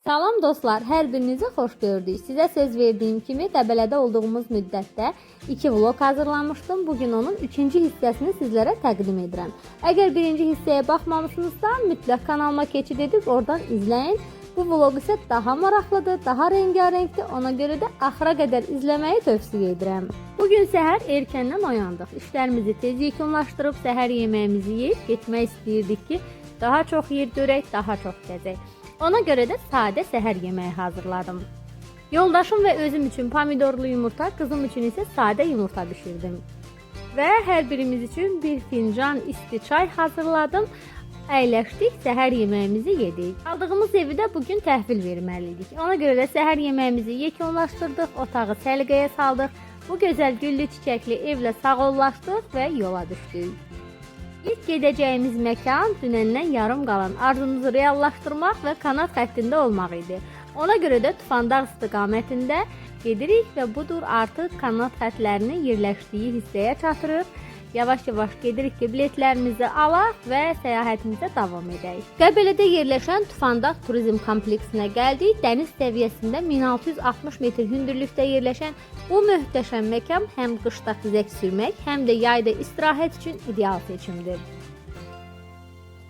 Salam dostlar, hər birinizi xoş gördük. Sizə söz verdiyim kimi Qəbələdə olduğumuz müddətdə 2 vlog hazırlamışdım. Bugün onun 3-cü hissəsini sizlərə təqdim edirəm. Əgər 1-ci hissəyə baxmamışsınızsa, mütləq kanalıma keçid edib oradan izləyin. Bu vlog isə daha maraqlıdır, daha rengarenkdir. Ona görə də axıra qədər izləməyi tövsiyə edirəm. Bugün səhər erkəndən oyandıq. İşlərimizi tez yekunlaşdırıb səhər yeməyimizi yeyib getmək istəyirdik ki, daha çox yer görək, daha çox gəzək. Ona görə də sadə səhər yeməyi hazırladım. Yoldaşım və özüm üçün pomidorlu yumurta, qızım üçün isə sadə yumurta bişirdim. Və hər birimiz üçün bir fincan isti çay hazırladım. Əyləşdik, səhər yeməyimizi yedik. Aldığımız evi də bugün təhvil verməliydik. Ona görə də səhər yeməyimizi yekunlaşdırdıq, otağı səliqəyə saldıq. Bu gözəl güllü çiçəkli evlə sağollaşdıq və yola düşdük. İlk gedəcəyimiz məkan dünəndən yarım qalan arzumuzu reallaşdırmaq və kanat xəttində olmaq idi. Ona görə də Tufandağ istiqamətində gedirik və budur artıq kanat xəttlərinin yerləşdiyi hissəyə çatırıq. Yavaş-yavaş gedirik ki, biletlərimizi alaq və səyahətimizə davam edək. Qəbələdə yerləşən Tufandağ turizm kompleksinə gəldik. Dəniz səviyyəsində 1660 metr hündürlükdə yerləşən bu möhtəşəm məkan həm qışda xizək sürmək, həm də yayda istirahət üçün ideal seçimdir.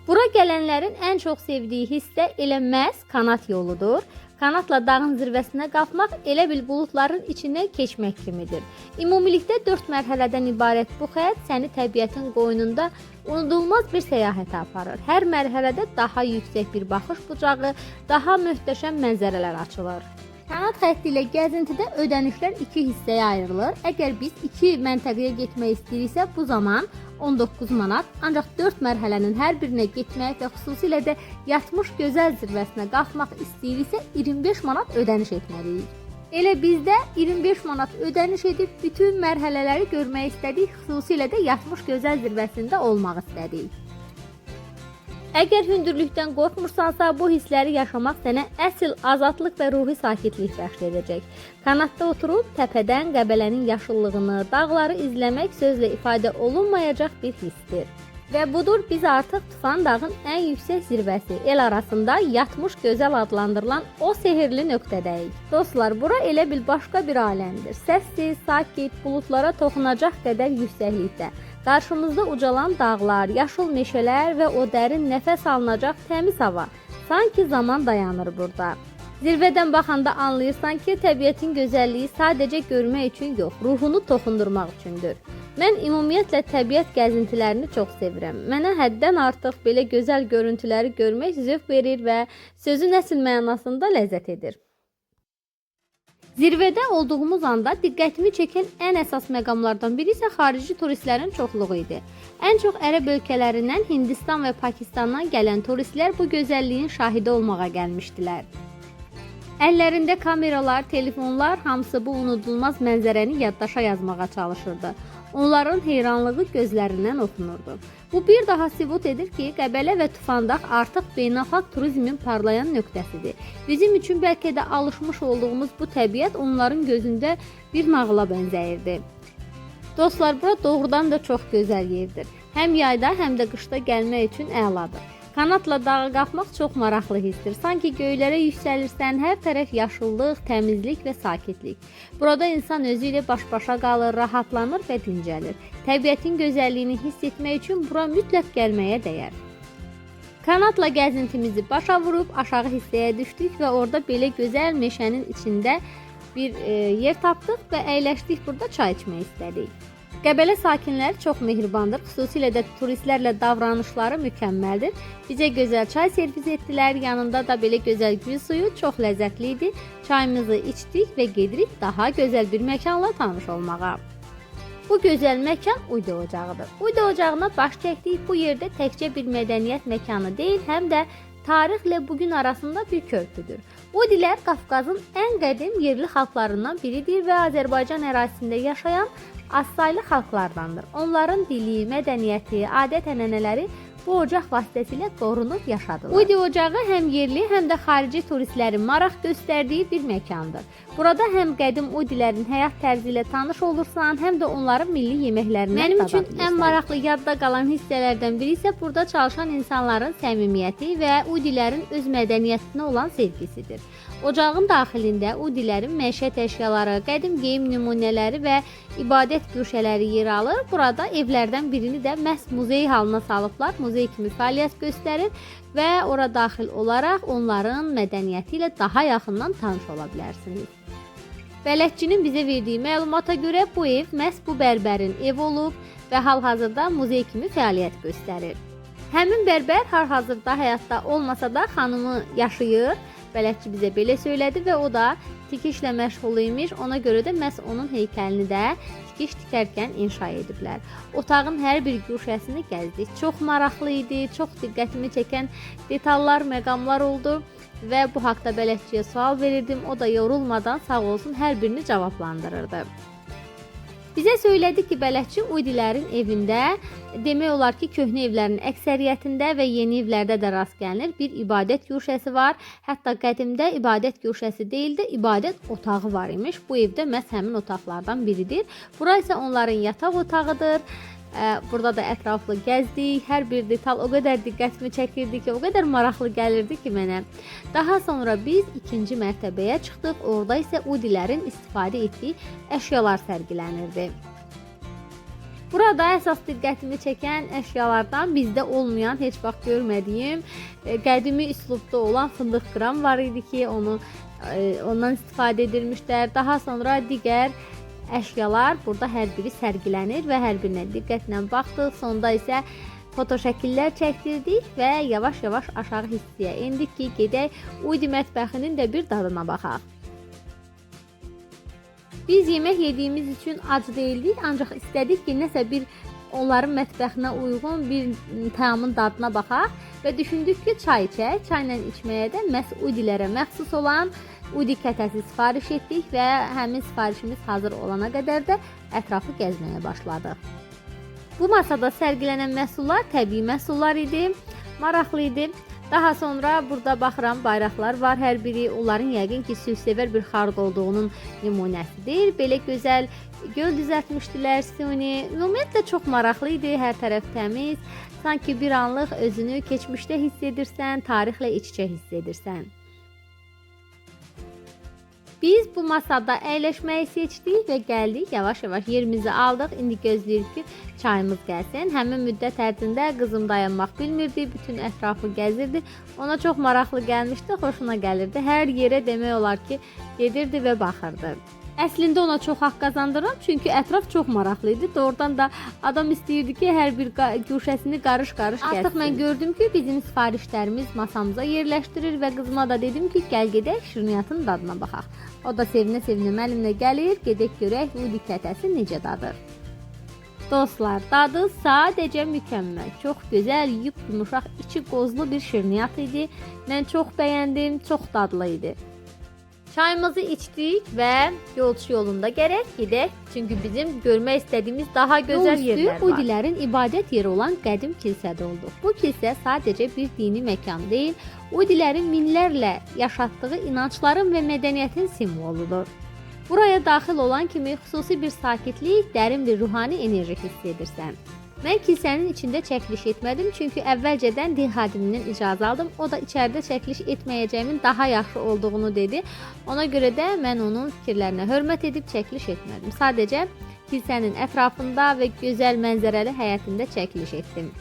Bura gələnlərin ən çox sevdiyi hissə elə məhz kanat yoludur. Kanatla dağın zirvəsinə qalxmaq elə bil buludların içindən keçmək kimidir. Ümumilikdə 4 mərhələdən ibarət bu xətt səni təbiətin qoynunda unudulmaz bir səyahətə aparır. Hər mərhələdə daha yüksək bir baxış bucağı, daha möhtəşəm mənzərələr açılır. Kanat xətti ilə gəzintidə ödənişlər 2 hissəyə ayrılır. Əgər biz 2 məntəqəyə getmək istəyiriksə, bu zaman 19 manat, ancaq 4 mərhələnin hər birinə getmək və xüsusilə də yatmış gözəl zirvəsinə qalxmaq istəyiriksə 25 manat ödəniş etməliyik. Elə biz də 25 manat ödəniş edib bütün mərhələləri görmək istədik, xüsusilə də yatmış gözəl zirvəsində olmaq istədik. Əgər hündürlükdən qorxmursansa, bu hissləri yaşamaq sənə əsl azadlıq və ruhi sakitlik bəxş edəcək. Kanatda oturub təpədən Qəbələnin yaşıllığını, dağları izləmək sözlə ifadə olunmayacaq bir hissdir. Və budur biz artıq Tufandağın ən yüksək zirvəsi, el arasında yatmış gözəl adlandırılan o sehirli nöqtədəyik. Dostlar, bura elə bil başqa bir aləmdir. Səssiz, sakit, buludlara toxunacaq qədər yüksəklikdə. Qarşımızda ucalan dağlar, yaşıl meşələr və o dərin nəfəs alınacaq təmiz hava. Sanki zaman dayanır burada. Zirvədən baxanda anlayırsan ki, təbiətin gözəlliyi sadəcə görmək üçün yox, ruhunu toxundurmaq üçündür. Mən ümumiyyətlə təbiət gəzintilərini çox sevirəm. Mənə həddən artıq belə gözəl görüntüləri görmək zövq verir və sözün əsl mənasında ləzzət edir. Zirvədə olduğumuz anda diqqətimi çəkən ən əsas məqamlardan biri isə xarici turistlərin çoxluğu idi. Ən çox ərəb ölkələrindən, Hindistan və Pakistandan gələn turistlər bu gözəlliyin şahidi olmağa gəlmişdilər. Əllərində kameralar, telefonlar, hamısı bu unudulmaz mənzərəni yaddaşa yazmağa çalışırdı. Onların heyranlığı gözlərindən oxunurdu. Bu bir daha sübut edir ki, Qəbələ və Tufandağ artıq beynəlxalq turizmin parlayan nöqtəsidir. Bizim üçün bəlkə də alışmış olduğumuz bu təbiət onların gözündə bir nağıla bənzəyirdi. Dostlar, bura doğrudan da çox gözəl yerdir. Həm yayda, həm də qışda gəlmək üçün əladır. Kanatla dağa qalxmaq çox maraqlı hissdir. Sanki göylərə yüksəlirsən, hər tərəf yaşıllıq, təmizlik və sakitlik. Burada insan özü ilə baş-başa qalır, rahatlanır və dincəlir. Təbiətin gözəlliyini hiss etmək üçün bura mütləq gəlməyə dəyər. Kanatla gəzintimizi başa vurub aşağı hissəyə düşdük və orada belə gözəl meşənin içində bir yer tapdıq və əyləşdik, burada çay içmək istədik. Qəbələ sakinləri çox mehribandır, xüsusilə də turistlərlə davranışları mükəmməldir. Bizə gözəl çay servis etdilər, yanında da belə gözəl gül suyu çox ləzzətli idi. Çayımızı içdik və gedirik daha gözəl bir məkanla tanış olmağa. Bu gözəl məkan Uydu ocağıdır. Uydu ocağına baş çəkdik, bu yerdə təkcə bir mədəniyyət məkanı deyil, həm də tarixlə bugün arasında bir körpüdür. Udilər Qafqazın ən qədim yerli xalqlarından biridir və Azərbaycan ərazisində yaşayan azsaylı xalqlardandır. Onların dili, mədəniyyəti, adət-ənənələri bu ocaq vasitəsilə qorunub yaşadılar. Udi ocağı həm yerli, həm də xarici turistlərin maraq göstərdiyi bir məkandır. Burada həm qədim Udilərin həyat tərzi ilə tanış olursan, həm də onların milli yeməklərindən Mənim dada üçün bilirsən. Ən maraqlı yadda qalan hissələrdən biri isə burada çalışan insanların səmimiyyəti və Udilərin öz mədəniyyətinə olan sevgisidir. Ocağın daxilində Udilərin məişət əşyaları, qədim geyim nümunələri və ibadət güşələri yer alır. Burada evlərdən birini də məhz muzey halına salıblar, muzey kimi fəaliyyət göstərir və ora daxil olaraq onların mədəniyyəti ilə daha yaxından tanış ola bilərsiniz. Bələdçinin bizə verdiyi məlumata görə bu ev məhz bu bərbərin ev olub və hal-hazırda muzey kimi fəaliyyət göstərir. Həmin bərbər hal-hazırda həyatda olmasa da xanımı yaşayır. Bələdçi bizə belə söylədi və o da tikişlə məşğul imiş. Ona görə də məhz onun heykəlini də tikiş tikərkən inşa ediblər. Otağın hər bir güşəsini gəzdik. Çox maraqlı idi, çox diqqətimi çəkən detallar, məqamlar oldu və bu haqda bələdçiyə sual verirdim. O da yorulmadan sağ olsun hər birini cavablandırırdı. Bizə söylədi ki, bələdçi Udilərin evində demək olar ki, köhnə evlərin əksəriyyətində və yeni evlərdə də rast gəlinir bir ibadət güşəsi var. Hətta qədimdə ibadət güşəsi deyil də ibadət otağı var imiş. Bu evdə məhz həmin otaqlardan biridir. Bura isə onların yataq otağıdır. Burada da ətraflı gəzdik. Hər bir detal o qədər diqqətimi çəkirdi ki, o qədər maraqlı gəlirdi ki mənə. Daha sonra biz ikinci mərtəbəyə çıxdıq. Orada isə Udilərin istifadə etdiyi əşyalar sərgilənirdi. Burada əsas diqqətimi çəkən əşyalardan bizdə olmayan, heç vaxt görmədiyim qədimi üslubda olan fındıq qıram var idi ki, ondan istifadə edilmişlər. Daha sonra digər əşyalar burada hər biri sərgilənir və hər birinə diqqətlə baxdıq. Sonda isə foto şəkillər çəkdirdik və yavaş-yavaş aşağı hissəyə endik ki, gedək Udi mətbəxinin də bir dadına baxaq. Biz yemək yediyimiz üçün ac deyildik, ancaq istədik ki, nəsə bir onların mətbəxinə uyğun bir təamın dadına baxaq və düşündük ki, çay içək. Çayla içməyə də məhz Udilərə məxsus olan Udi kətəsi sifariş etdik və həmin sifarişimiz hazır olana qədər də ətrafı gəzməyə başladıq. Bu masada sərgilənən məhsullar təbii məhsullar idi, maraqlı idi. Daha sonra burada baxıram, bayraqlar var hər biri. Onların yəqin ki, sülhsevər bir xalq olduğunun nümunəsidir. Belə gözəl göl düzəltmişdilər süni. Ümumiyyətlə çox maraqlı idi, hər tərəf təmiz. Sanki bir anlıq özünü keçmişdə hiss edirsən, tarixlə iç-içə hiss edirsən. Biz bu masada əyləşməyi seçdik və gəldik, yavaş-yavaş yerimizi aldıq. İndi gözləyirik ki, çayımız gəlsin. Həmin müddət ərzində qızım dayanmaq bilmirdi, bütün ətrafı gəzirdi. Ona çox maraqlı gəlmişdi, xoşuna gəlirdi. Hər yerə demək olar ki, gedirdi və baxırdı. Əslində ona çox haqq qazandırıram, çünki ətraf çox maraqlı idi. Doğrudan da adam istəyirdi ki, hər bir güşəsini qarış-qarış gəzsin. Artıq mən gördüm ki, bizim sifarişlərimiz masamıza yerləşdirir və qızıma da dedim ki, gəl gedək şirniyyatın dadına baxaq. O da sevinə-sevinə mənimlə gəlir, gedək görək Udi kətəsi necə dadır. Dostlar, dadı sadəcə mükəmməl, çox gözəl, yumuşaq, içi qozlu bir şirniyyat idi. Mən çox bəyəndim, çox dadlı idi. Çayımızı içdik və yolçu yolunda gərək gedək, çünki bizim görmək istədiyimiz daha gözəl yerlər var. Udilərin ibadət yeri olan qədim kilsədə olduq. Bu kilsə sadəcə bir dini məkan deyil, Udilərin minlərlə yaşatdığı inancların və mədəniyyətin simvoludur. Buraya daxil olan kimi xüsusi bir sakitlik, dərin bir ruhani enerji hiss edirsən. Mən kilsənin içində çəkiliş etmədim, çünki əvvəlcədən din xadimindən icazə aldım. O da içəridə çəkiliş etməyəcəyimin daha yaxşı olduğunu dedi. Ona görə də mən onun fikirlərinə hörmət edib çəkiliş etmədim. Sadəcə kilsənin ətrafında və gözəl mənzərəli həyətində çəkiliş etdim.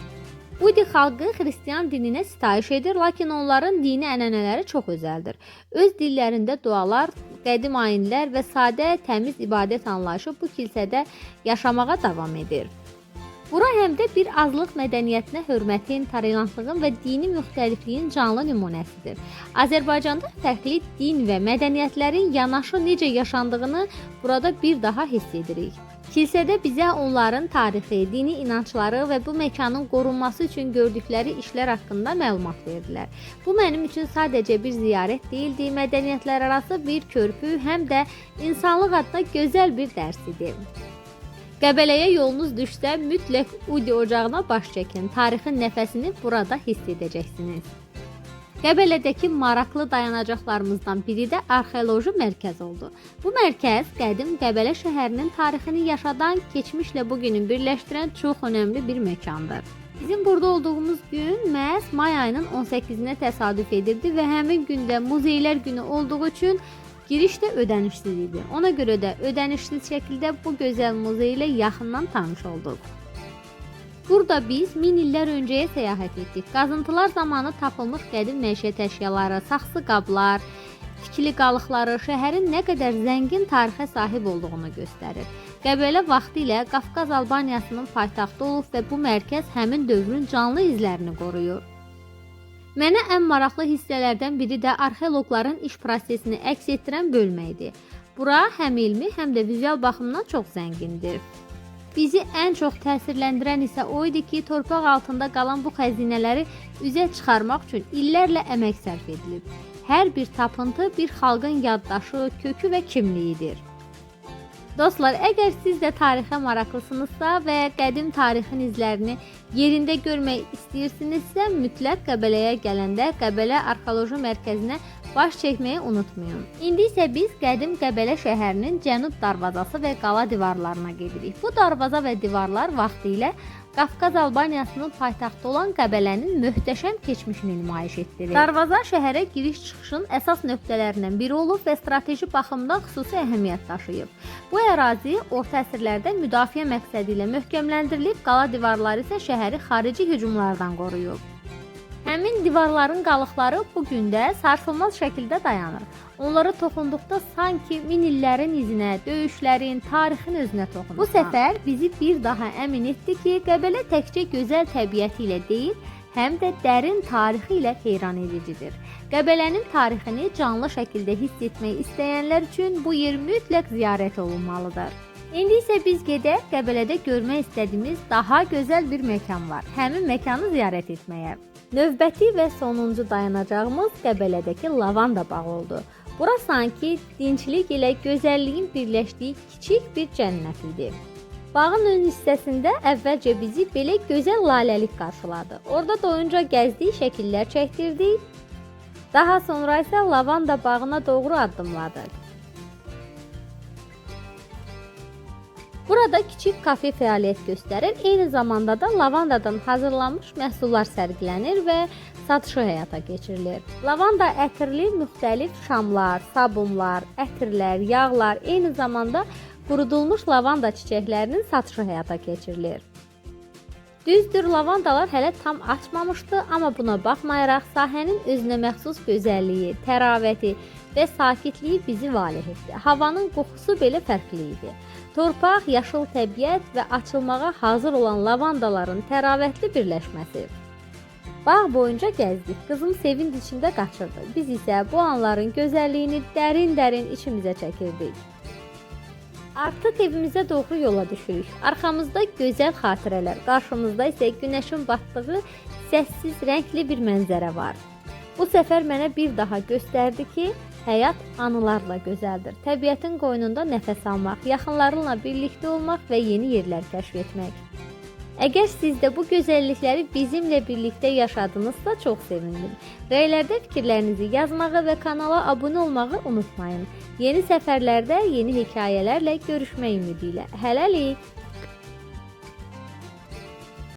Udi xalqı xristian dininə sitayiş edir, lakin onların dini ənənələri çox özəldir. Öz dillərində dualar, qədim ayinlər və sadə, təmiz ibadət anlayışı bu kilsədə yaşamağa davam edir. Bura həm də bir azlıq mədəniyyətinə hörmətin, tolerantlığın və dini müxtəlifliyin canlı nümunəsidir. Azərbaycanda fərqli din və mədəniyyətlərin yanaşı necə yaşandığını burada bir daha hiss edirik. Kilsədə bizə onların tarixi, dini inancları və bu məkanın qorunması üçün gördükləri işlər haqqında məlumat verdilər. Bu mənim üçün sadəcə bir ziyarət deyildi, mədəniyyətlər arası bir körpü, həm də insanlıq adına gözəl bir dərs idi. Qəbələyə yolunuz düşsə, mütləq Udi ocağına baş çəkin. Tarixin nəfəsini burada hiss edəcəksiniz. Qəbələdəki maraqlı dayanacaqlarımızdan biri də arxeoloji mərkəz oldu. Bu mərkəz qədim Qəbələ şəhərinin tarixini yaşadan, keçmişlə bugünü birləşdirən çox önəmli bir məkandır. Bizim burada olduğumuz gün məhz may ayının 18-nə təsadüf edirdi və həmin gündə muzeylər günü olduğu üçün giriş də ödənişsiz idi. Ona görə də ödənişsiz şəkildə bu gözəl muzey ilə yaxından tanış olduq. Burada biz 1000 illər öncəyə səyahət etdik. Qazıntılar zamanı tapılmış qədim məişət əşyaları, saxsı qablar, tikili qalıqları şəhərin nə qədər zəngin tarixə sahib olduğunu göstərir. Qəbələ vaxtilə Qafqaz Albaniyasının paytaxtı olub və bu mərkəz həmin dövrün canlı izlərini qoruyur. Mənə ən maraqlı hissələrdən biri də arxeoloqların iş prosesini əks etdirən bölmə idi. Bura həm ilmi, həm də vizual baxımdan çox zəngindir. Bizi ən çox təsirləndirən isə o idi ki, torpaq altında qalan bu xəzinələri üzə çıxarmaq üçün illərlə əmək sərf edilib. Hər bir tapıntı bir xalqın yaddaşı, kökü və kimliyidir. Dostlar, əgər siz də tarixə maraqlısınızsa və qədim tarixin izlərini yerində görmək istəyirsinizsə, mütləq Qəbələyə gələndə Qəbələ Arxeoloji Mərkəzinə baş çəkməyi unutmayın. İndi isə biz qədim Qəbələ şəhərinin cənub darvazası və qala divarlarına gedirik. Bu darvaza və divarlar vaxtilə Qafqaz Albaniyasının paytaxtı olan Qəbələnin möhtəşəm keçmişini nümayiş etdirir. Darvaza şəhərə giriş-çıxışın əsas nöqtələrindən biri olub və strateji baxımdan xüsusi əhəmiyyət daşıyıb. Bu ərazi orta əsrlərdə müdafiə məqsədi ilə möhkəmləndirilib, qala divarları isə şəhəri xarici hücumlardan qoruyub. Həmin divarların qalıqları bu gün də sarsılmaz şəkildə dayanır. Onlara toxunduqda sanki 1000 illərin izinə, döyüşlərin, tarixin özünə toxunur. Bu səfər bizi bir daha əmin etdi ki, Qəbələ təkcə gözəl təbiəti ilə deyil, həm də dərin tarixi ilə heyran edicidir. Qəbələnin tarixini canlı şəkildə hiss etmək istəyənlər üçün bu yer mütləq ziyarət olunmalıdır. İndi isə biz gedək Qəbələdə görmək istədiyimiz daha gözəl bir məkan var. Həmin məkanı ziyarət etməyə. Növbəti və sonuncu dayanacağımız Qəbələdəki lavanda bağı oldu. Bura sanki dinclik ilə gözəlliyin birləşdiyi kiçik bir cənnət idi. Bağın ön hissəsində əvvəlcə bizi belə gözəl laləlik qarşıladı. Orada doyunca gəzdik, şəkillər çəkdirdik. Daha sonra isə lavanda bağına doğru addımladıq. Burada kiçik kafe fəaliyyət göstərir, eyni zamanda da lavandadan hazırlanmış məhsullar sərgilənir və satışı həyata keçirilir. Lavanda ətirli müxtəlif şamlar, sabunlar, ətirlər, yağlar, eyni zamanda qurudulmuş lavanda çiçəklərinin satışı həyata keçirilir. Düzdür, lavandalar hələ tam açmamışdı, amma buna baxmayaraq sahənin özünə məxsus gözəlliyi, təravəti və sakitliyi bizi valeh etdi. Havanın qoxusu belə fərqli idi. Torpaq, yaşıl təbiət və açılmağa hazır olan lavandaların təravətli birləşməsi. Bağ boyunca gəzdik, qızım sevinç içində qaçırdı. Biz isə bu anların gözəlliyini dərin-dərin içimizə çəkirdik. Artıq evimizə doğru yola düşürük. Arxamızda gözəl xatirələr, qarşımızda isə günəşin batdığı səssiz, rəngli bir mənzərə var. Bu səfər mənə bir daha göstərdi ki, həyat anılarla gözəldir. Təbiətin qoynunda nəfəs almaq, yaxınlarınla birlikdə olmaq və yeni yerlər kəşf etmək. Əgər siz də bu gözəllikləri bizimlə birlikdə yaşadınızsa çox sevindim. Rəylərdə fikirlərinizi yazmağı və kanala abunə olmağı unutmayın. Yeni səfərlərdə yeni hekayələrlə görüşmək ümidi ilə. Hələlik!